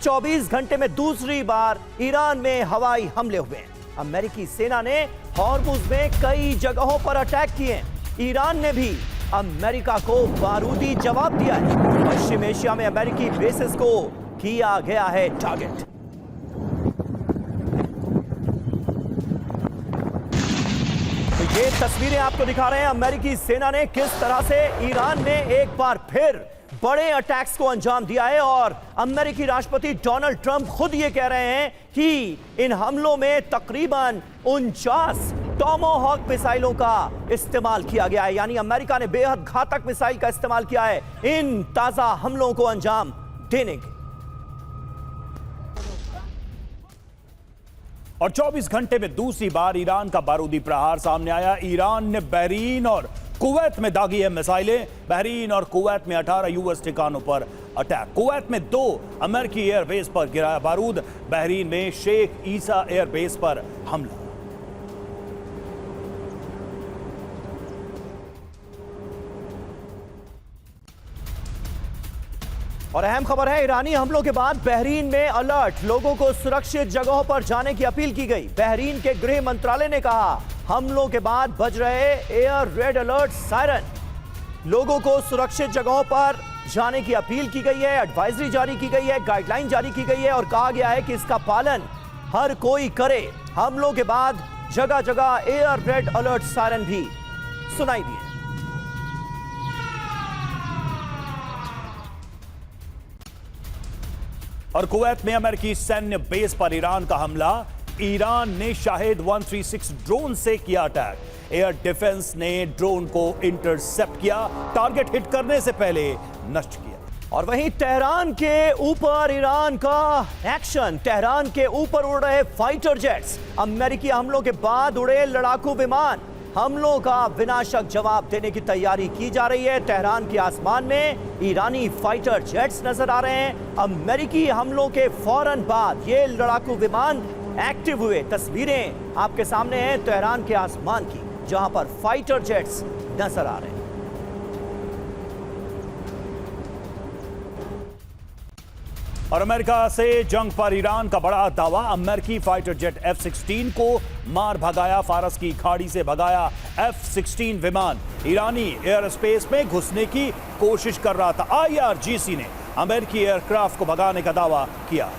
24 घंटे में दूसरी बार ईरान में हवाई हमले हुए हैं। अमेरिकी सेना ने हॉर्मुज में कई जगहों पर अटैक किए। ईरान ने भी अमेरिका को बारूदी जवाब दिया है। पश्चिम एशिया में अमेरिकी बेसिस को किया गया है टारगेट। तो ये तस्वीरें आपको दिखा रहे हैं अमेरिकी सेना ने किस तरह से ईरान में एक बार फिर बड़े अटैक्स को अंजाम दिया है। और अमेरिकी राष्ट्रपति डोनाल्ड ट्रंप खुद ये कह रहे हैं कि इन हमलों में तकरीबन 49 टॉमाहॉक मिसाइलों का इस्तेमाल किया गया है। यानी अमेरिका ने बेहद घातक मिसाइल का इस्तेमाल किया है इन ताजा हमलों को अंजाम देने के। और 24 घंटे में दूसरी बार ईरान का बारूदी प्रहार सामने आया। ईरान ने बहरीन और कुवैत में दागी है मिसाइलें। बहरीन और कुवैत में 18 यूएस ठिकानों पर अटैक। कुवैत में 2 अमेरिकी एयरबेस पर गिराया बारूद। बहरीन में शेख ईसा एयरबेस पर हमला। और अहम खबर है, ईरानी हमलों के बाद बहरीन में अलर्ट। लोगों को सुरक्षित जगहों पर जाने की अपील की गई। बहरीन के गृह मंत्रालय ने कहा हमलों के बाद बज रहे एयर रेड अलर्ट सायरन। लोगों को सुरक्षित जगहों पर जाने की अपील की गई है, एडवाइजरी जारी की गई है, गाइडलाइन जारी की गई है और कहा गया है कि इसका पालन हर कोई करे। हमलों के बाद जगह जगह एयर रेड अलर्ट सायरन भी सुनाई दिए। और कुवैत में अमेरिकी सैन्य बेस पर ईरान का हमला। ईरान ने शाहिद 136 ड्रोन से किया अटैक। एयर डिफेंस ने ड्रोन को इंटरसेप्ट किया, टारगेट हिट करने से पहले नष्ट किया। और वहीं तेहरान के ऊपर ईरान का एक्शन। तेहरान के ऊपर उड़ रहे फाइटर जेट्स। अमेरिकी हमलों के बाद उड़े लड़ाकू विमान। हमलों का विनाशक जवाब देने की तैयारी की जा रही है। तेहरान के आसमान में ईरानी फाइटर जेट्स नजर आ रहे हैं। अमेरिकी हमलों के फौरन बाद ये लड़ाकू विमान एक्टिव हुए। तस्वीरें आपके सामने हैं तेहरान के आसमान की, जहां पर फाइटर जेट्स नजर आ रहे हैं। और अमेरिका से जंग पर ईरान का बड़ा दावा। अमेरिकी फाइटर जेट F-16 को मार भगाया। फारस की खाड़ी से भगाया F-16 विमान ईरानी एयर स्पेस में घुसने की कोशिश कर रहा था। IRGC ने अमेरिकी एयरक्राफ्ट को भगाने का दावा किया।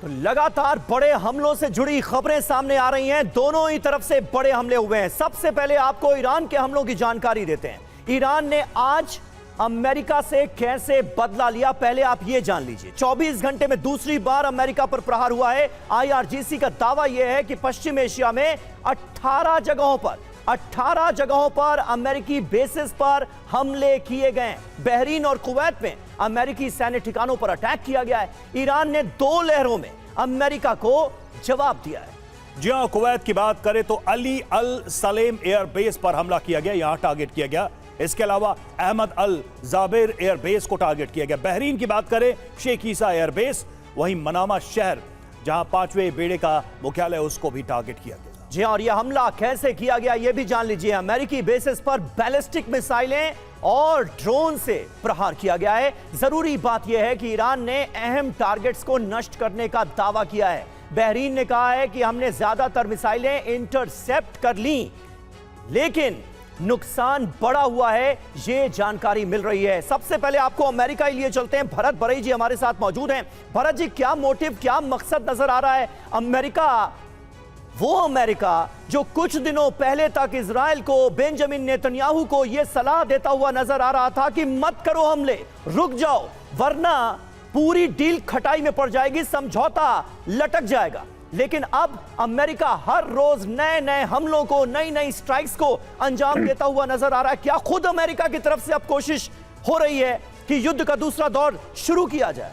तो लगातार बड़े हमलों से जुड़ी खबरें सामने आ रही हैं। दोनों ही तरफ से बड़े हमले हुए हैं। सबसे पहले आपको ईरान के हमलों की जानकारी देते हैं। ईरान ने आज अमेरिका से कैसे बदला लिया, पहले आप यह जान लीजिए। 24 घंटे में दूसरी बार अमेरिका पर प्रहार हुआ है। IRGC का दावा यह है कि पश्चिम एशिया में 18 जगहों पर अमेरिकी बेसिस पर हमले किए गए। बहरीन और कुवैत में अमेरिकी सैन्य ठिकानों पर अटैक किया गया है। ईरान ने 2 लहरों में अमेरिका को जवाब दिया है। जी हां, कुवैत की बात करें तो अली अल सलेम एयरबेस पर हमला किया गया, यहां टारगेट किया गया। इसके अलावा अहमद अल जाबिर एयरबेस को टारगेट किया गया। बहरीन की बात करें शेख ईसा एयरबेस, वहीं मनामा शहर जहां 5वें बेड़े का मुख्यालय उसको भी टारगेट किया गया। जी और यह हमला कैसे किया गया यह भी जान लीजिए। अमेरिकी बेसिस पर बैलिस्टिक मिसाइलें और ड्रोन से प्रहार किया गया है। जरूरी बात यह है कि ईरान ने अहम टारगेट्स को नष्ट करने का दावा किया है। बहरीन ने कहा है कि हमने ज्यादातर मिसाइलें इंटरसेप्ट कर ली, लेकिन नुकसान बड़ा हुआ है, यह जानकारी मिल रही है। सबसे पहले आपको अमेरिका ही लिए चलते हैं। भरत बरई जी हमारे साथ मौजूद हैं। भरत जी, क्या मोटिव, क्या मकसद नजर आ रहा है? अमेरिका, वो अमेरिका जो कुछ दिनों पहले तक इजराइल को, बेंजामिन नेतन्याहू को यह सलाह देता हुआ नजर आ रहा था कि मत करो हमले, रुक जाओ, वरना पूरी डील खटाई में पड़ जाएगी, समझौता लटक जाएगा। लेकिन अब अमेरिका हर रोज नए नए हमलों को, नई नई स्ट्राइक्स को अंजाम देता हुआ नजर आ रहा है। क्या खुद अमेरिका की तरफ से अब कोशिश हो रही है कि युद्ध का दूसरा दौर शुरू किया जाए?